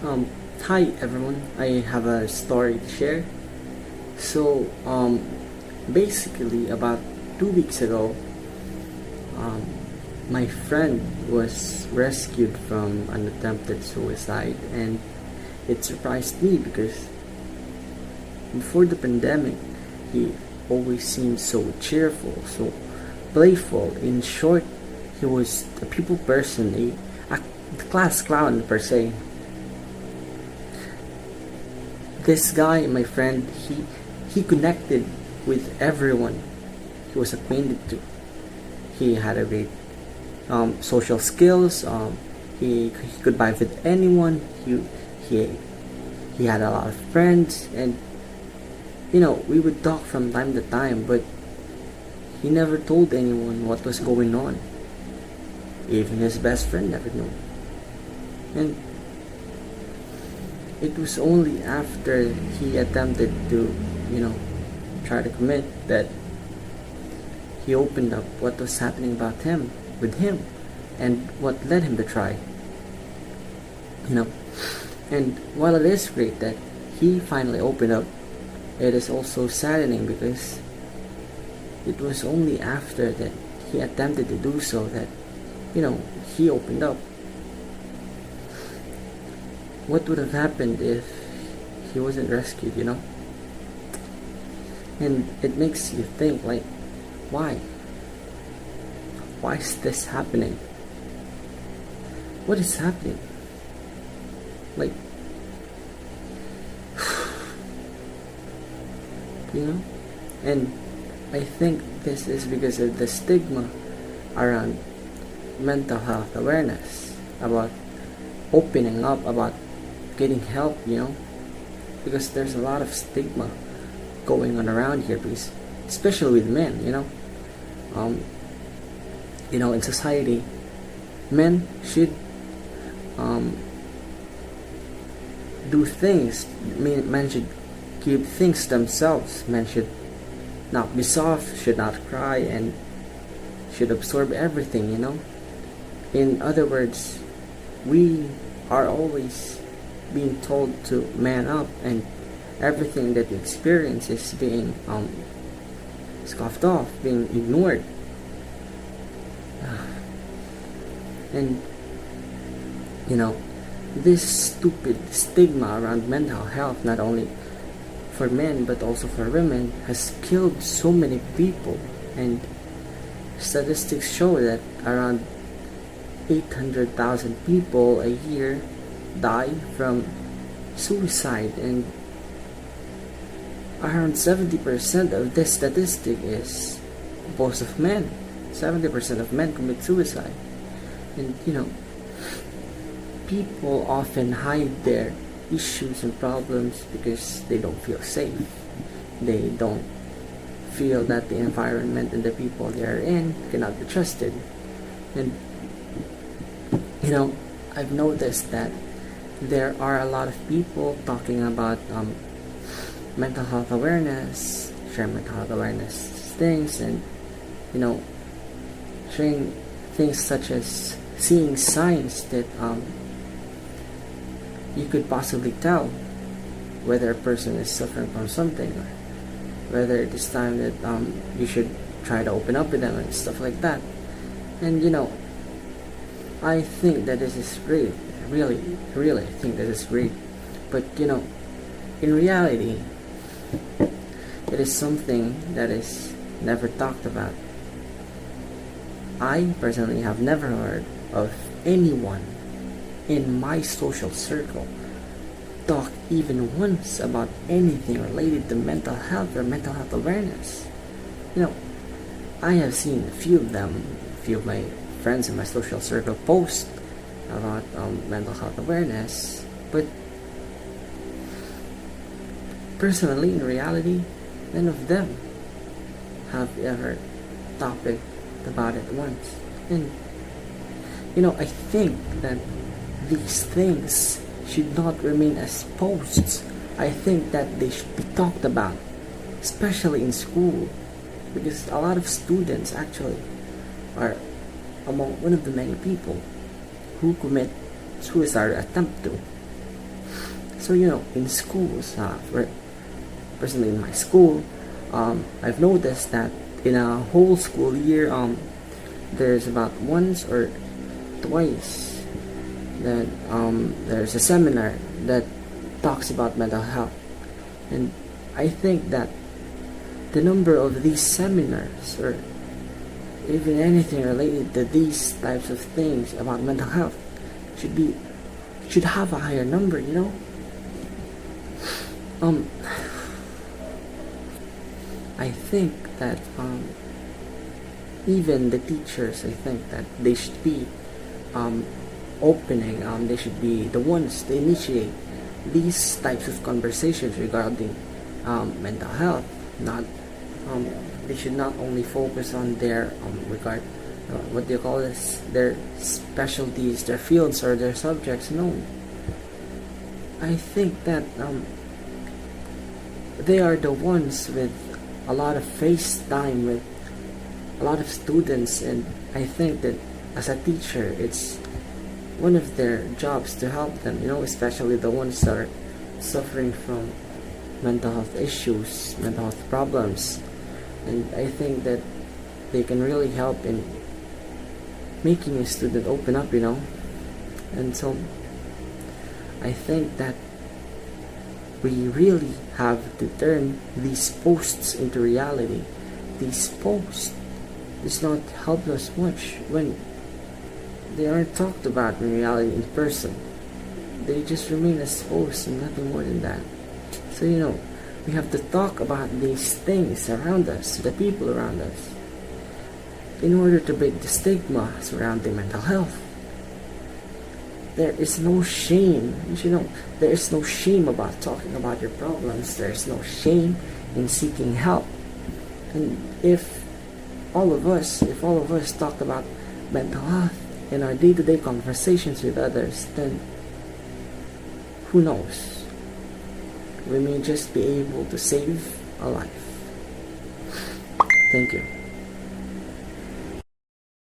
Um, Hi everyone, I have a story to share. So, basically, about 2 weeks ago, um, my friend was rescued from an attempted suicide, and it surprised me because before the pandemic, he always seemed so cheerful, so playful. In short, he was a people person, a class clown per se. This guy, my friend, he connected with everyone he was acquainted to. He had a great social skills. He could vibe with anyone. He he had a lot of friends, and we would talk from time to time. But he never told anyone what was going on. Even his best friend never knew. And it was only after he attempted to, you know, try to commit that he opened up what was happening about him, with him, and what led him to try. You know, and while it is great that he finally opened up, it is also saddening because it was only after that he attempted to do so that, he opened up. What would have happened if he wasn't rescued? And it makes you think, like, why? Why is this happening? What is happening? Like, you know? And I think this is because of the stigma around mental health awareness, about opening up, about getting help. Because there's a lot of stigma going on around here, because especially with men. In society, men should do things. Men should keep things to themselves. Men should not be soft, should not cry, and should absorb everything. In other words, we are always being told to man up, and everything that we experience is being scoffed off, being ignored. And this stupid stigma around mental health, not only for men but also for women, has killed so many people. And statistics show that around 800,000 people a year die from suicide, and around 70% of this statistic is composed of men. 70% of men commit suicide. And people often hide their issues and problems because they don't feel safe. They don't feel that the environment and the people they are in cannot be trusted. And I've noticed that there are a lot of people talking about mental health awareness, sharing mental health awareness things, and sharing things such as seeing signs that you could possibly tell whether a person is suffering from something, or whether it is time that you should try to open up with them and stuff like that. And I think that this is great. Really, really think that is great. But in reality, it is something that is never talked about. I personally have never heard of anyone in my social circle talk even once about anything related to mental health or mental health awareness. I have seen a few of my friends in my social circle post about mental health awareness, but personally, in reality, none of them have ever topic about it once. And I think that these things should not remain as posts. I think that they should be talked about, especially in school, because a lot of students actually are among one of the many people who commit suicide or attempt to. So in schools, personally in my school, I've noticed that in a whole school year, there's about once or twice that there's a seminar that talks about mental health. And I think that the number of these seminars, or even anything related to these types of things about mental health, should have a higher number. I think that even the teachers, I think that they should be opening. They should be the ones to initiate these types of conversations regarding mental health. Not they should not only focus on their regard what do you call this, their specialties, their fields, or their subjects. No, I think that they are the ones with a lot of face time with a lot of students, and I think that as a teacher, it's one of their jobs to help them, especially the ones that are suffering from mental health issues, mental health problems. And I think that they can really help in making a student open up. And so I think that we really have to turn these posts into reality. These posts does not help us much when they aren't talked about in reality in person. They just remain as posts and nothing more than that. So we have to talk about these things around us, the people around us, in order to break the stigma surrounding mental health. There is no shame. There is no shame about talking about your problems. There is no shame in seeking help. And if all of us talk about mental health in our day-to-day conversations with others, then who knows? We may just be able to save a life. Thank you.